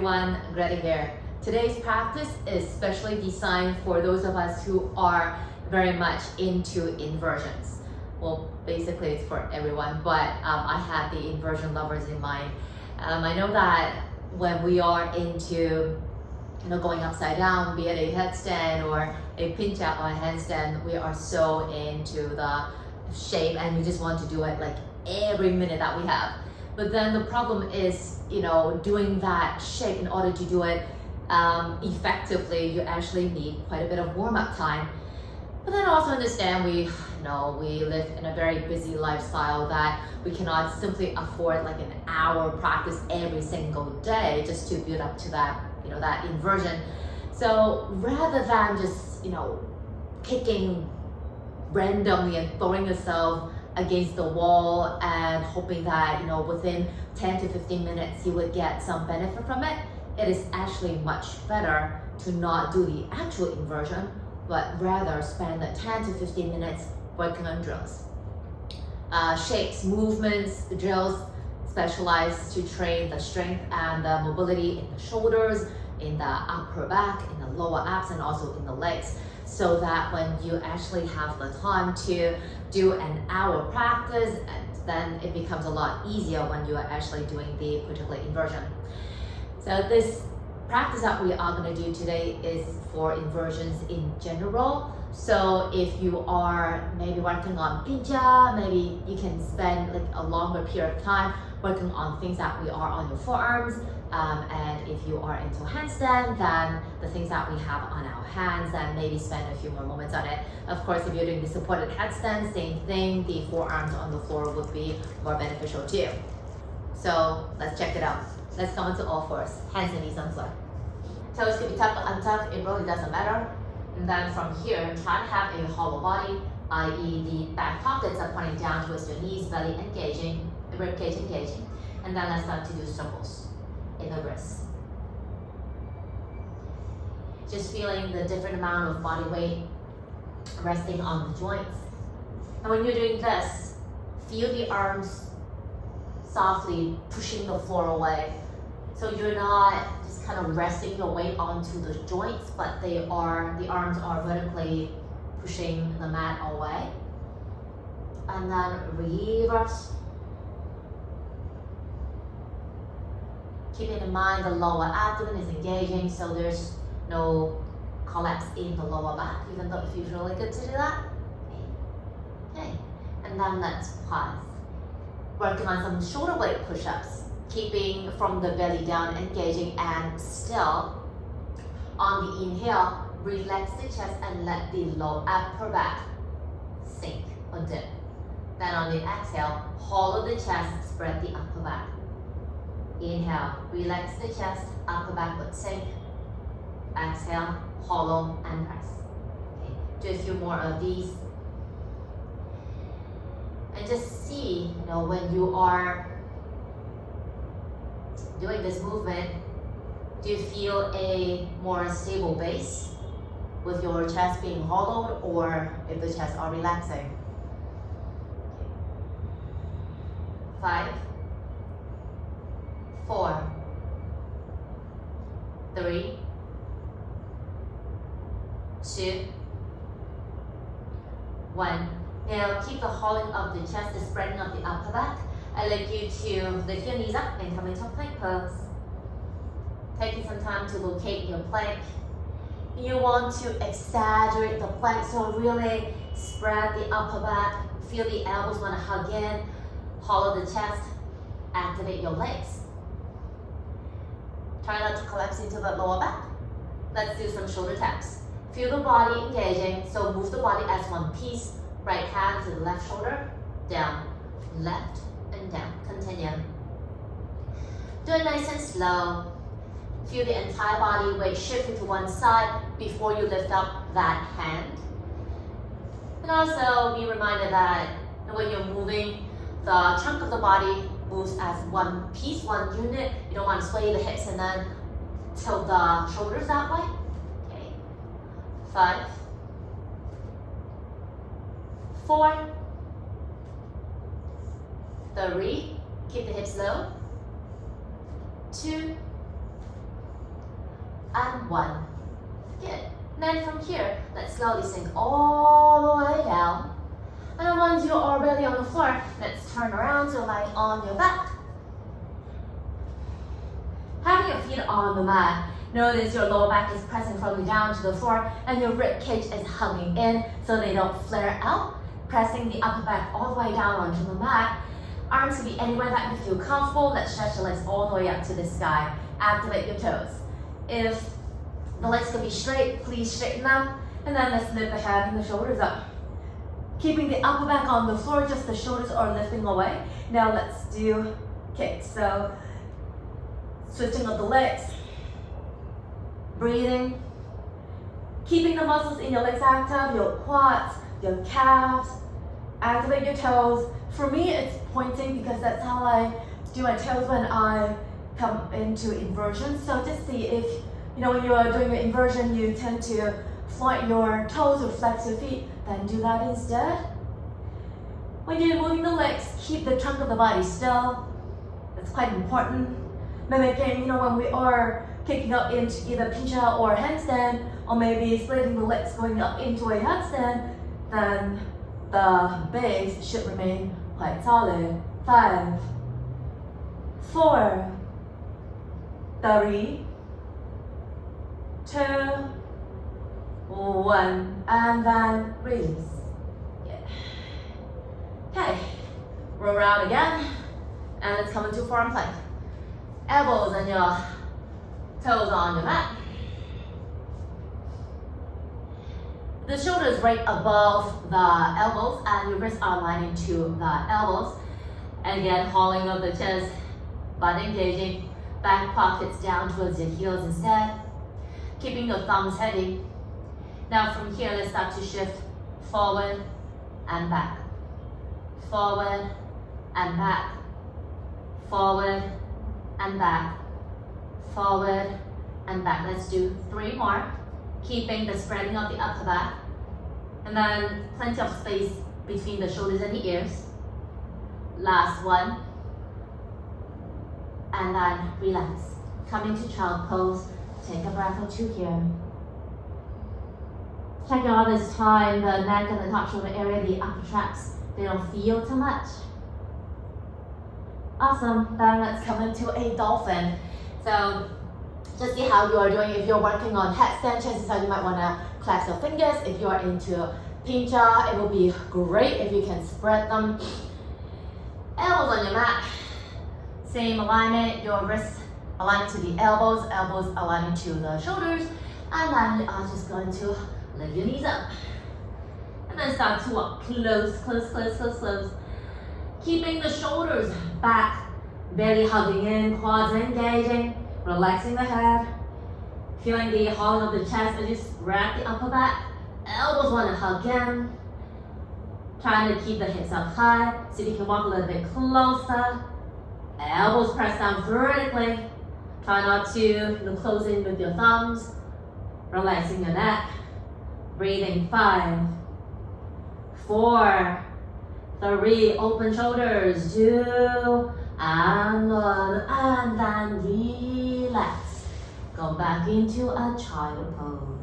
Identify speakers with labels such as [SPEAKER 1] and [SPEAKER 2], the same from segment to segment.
[SPEAKER 1] everyone, Greta here. Today's practice is specially designed for those of us who are very much into inversions. Well, basically it's for everyone, but I had the inversion lovers in mind. I know that when we are into going upside down, be it a headstand or a pinch out or a handstand, we are so into the shape and we just want to do it like every minute that we have. But then the problem is, doing that shape, in order to do it effectively, you actually need quite a bit of warm-up time. But then also understand we live in a very busy lifestyle that we cannot simply afford like an hour practice every single day just to build up to that, that inversion. So rather than just, kicking randomly and throwing yourself against the wall and hoping that within 10 to 15 minutes you would get some benefit from it, it is actually much better to not do the actual inversion, but rather spend the 10 to 15 minutes working on drills. Shapes, movements, drills specialized to train the strength and the mobility in the shoulders, in the upper back, in the lower abs, and also in the legs, so that when you actually have the time to do an hour practice, and then it becomes a lot easier when you are actually doing the particular inversion. So this practice that we are going to do today is for inversions in general. So if you are maybe working on pincha, maybe you can spend like a longer period of time working on things that we are on your forearms. And if you are into handstand, then the things that we have on our hands, then maybe spend a few more moments on it. Of course, if you're doing the supported headstand, same thing, the forearms on the floor would be more beneficial too. So let's check it out. Let's come into all fours, hands and knees on the floor. Toes can be tucked or untucked, it really doesn't matter. And then from here, try to have a hollow body, i.e. the back pockets are pointing down towards your knees, belly engaging, the rib cage engaging. And then let's start to do circles in the wrists. Just feeling the different amount of body weight resting on the joints. And when you're doing this, feel the arms softly pushing the floor away. So you're not just kind of resting your weight onto the joints, but the arms are vertically pushing the mat away. And then reverse. Keeping in mind the lower abdomen is engaging, so there's no collapse in the lower back, even though it feels really good to do that. Okay. And then let's pause. Working on some shoulder blade push-ups, keeping from the belly down, engaging, and still on the inhale, relax the chest and let the low upper back sink or dip. Then on the exhale, hollow the chest, spread the upper back. Inhale, relax the chest, upper back would sink. Exhale, hollow and press. Okay, do a few more of these. And just see, when you are doing this movement, do you feel a more stable base with your chest being hollowed, or if the chest are relaxing? Okay. 5, 4, 3, 2, 1. Now keep the holding of the chest, the spreading of the upper back. I'd like you to lift your knees up and come into a plank pose. Taking some time to locate your plank. You want to exaggerate the plank, so really spread the upper back. Feel the elbows want to hug in. Hollow the chest. Activate your legs. Try not to collapse into the lower back. Let's do some shoulder taps. Feel the body engaging, so move the body as one piece. Right hand to the left shoulder, down, left and down. Continue. Do it nice and slow. Feel the entire body weight shifting to one side before you lift up that hand. And also be reminded that when you're moving, the chunk of the body moves as one piece, one unit. You don't want to sway the hips and then tilt the shoulders that way. Okay. 5, 4, 3, keep the hips low. 2, and 1. Good. And then from here, let's slowly sink all the way down. And then once you're already on the floor, let's turn around to lie on your back. Having your feet on the mat, notice your lower back is pressing firmly down to the floor and your rib cage is hugging in so they don't flare out. Pressing the upper back all the way down onto the mat. Arms can be anywhere that you feel comfortable. Let's stretch the legs all the way up to the sky. Activate your toes. If the legs can be straight, please straighten them. And then let's lift the head and the shoulders up. Keeping the upper back on the floor, just the shoulders are lifting away. Now let's do kicks. So switching of the legs. Breathing. Keeping the muscles in your legs active, your quads, your calves. Activate your toes. For me, it's pointing because that's how I do my toes when I come into inversion. So just see if, when you are doing your inversion, you tend to flight your toes or flex your feet, then do that instead. When you're moving the legs, keep the trunk of the body still. That's quite important. Mimicking, when we are kicking up into either pincha or handstand, or maybe splitting the legs going up into a handstand, then the base should remain quite solid. 5, 4, 3, 2, 1, and then release. Yeah. Okay, roll around again, and let's come into forearm plank. Elbows and your toes on your mat. The shoulders right above the elbows and your wrists are aligning to the elbows. And again, hauling up the chest, butt engaging, back pockets down towards your heels instead. Keeping your thumbs heavy. Now from here, let's start to shift forward and back. Forward and back. Forward and back. Forward and back. Let's do 3 more. Keeping the spreading of the upper back. And then plenty of space between the shoulders and the ears. Last one. And then relax. Come into child pose. Take a breath or 2 here. Check out this time, the neck and the top shoulder area, the upper traps, they don't feel too much. Awesome. Then let's come into a dolphin. So just see how you are doing. If you're working on headstand, chances are you might want to clasp your fingers. If you're into pincha, it will be great if you can spread them. Elbows on your mat. Same alignment, your wrists aligning to the elbows, elbows aligning to the shoulders. And then you are just going to lift your knees up. And then start to walk close, close, close, close, close. Keeping the shoulders back, belly hugging in, quads engaging. Relaxing the head, feeling the hollow of the chest as you wrap the upper back. Elbows want to hug in. Trying to keep the hips up high. See if you can walk a little bit closer. Elbows press down vertically. Try not to close in with your thumbs. Relaxing your neck. Breathing 5, 4, 3. Open shoulders. 2. And 1, and then relax. Go back into a child pose.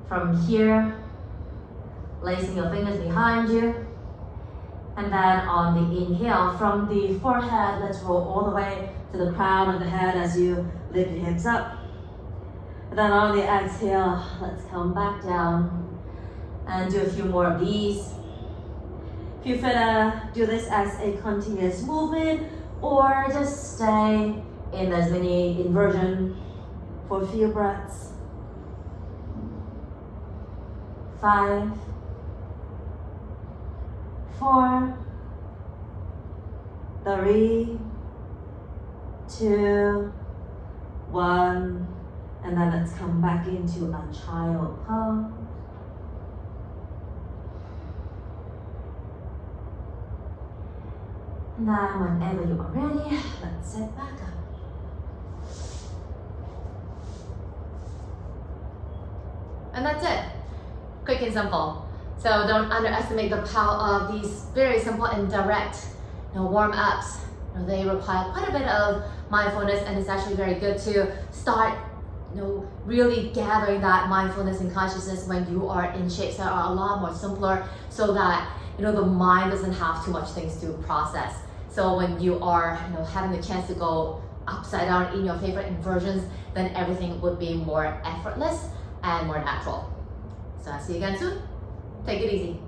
[SPEAKER 1] From here, placing your fingers behind you. And then on the inhale, from the forehead, let's roll all the way to the crown of the head as you lift your hips up. And then on the exhale, let's come back down. And do a few more of these. If you feel do this as a continuous movement or just stay in as many inversion for a few breaths. 5, 4, 3, 2, 1, and then let's come back into a child pose. And then whenever you are ready, let's sit back up. And that's it. Quick and simple. So don't underestimate the power of these very simple and direct warm-ups, they require quite a bit of mindfulness, and it's actually very good to start really gathering that mindfulness and consciousness when you are in shapes that are a lot more simpler, so that the mind doesn't have too much things to process. So when you are having the chance to go upside down in your favorite inversions, then everything would be more effortless and more natural. So I'll see you again soon. Take it easy.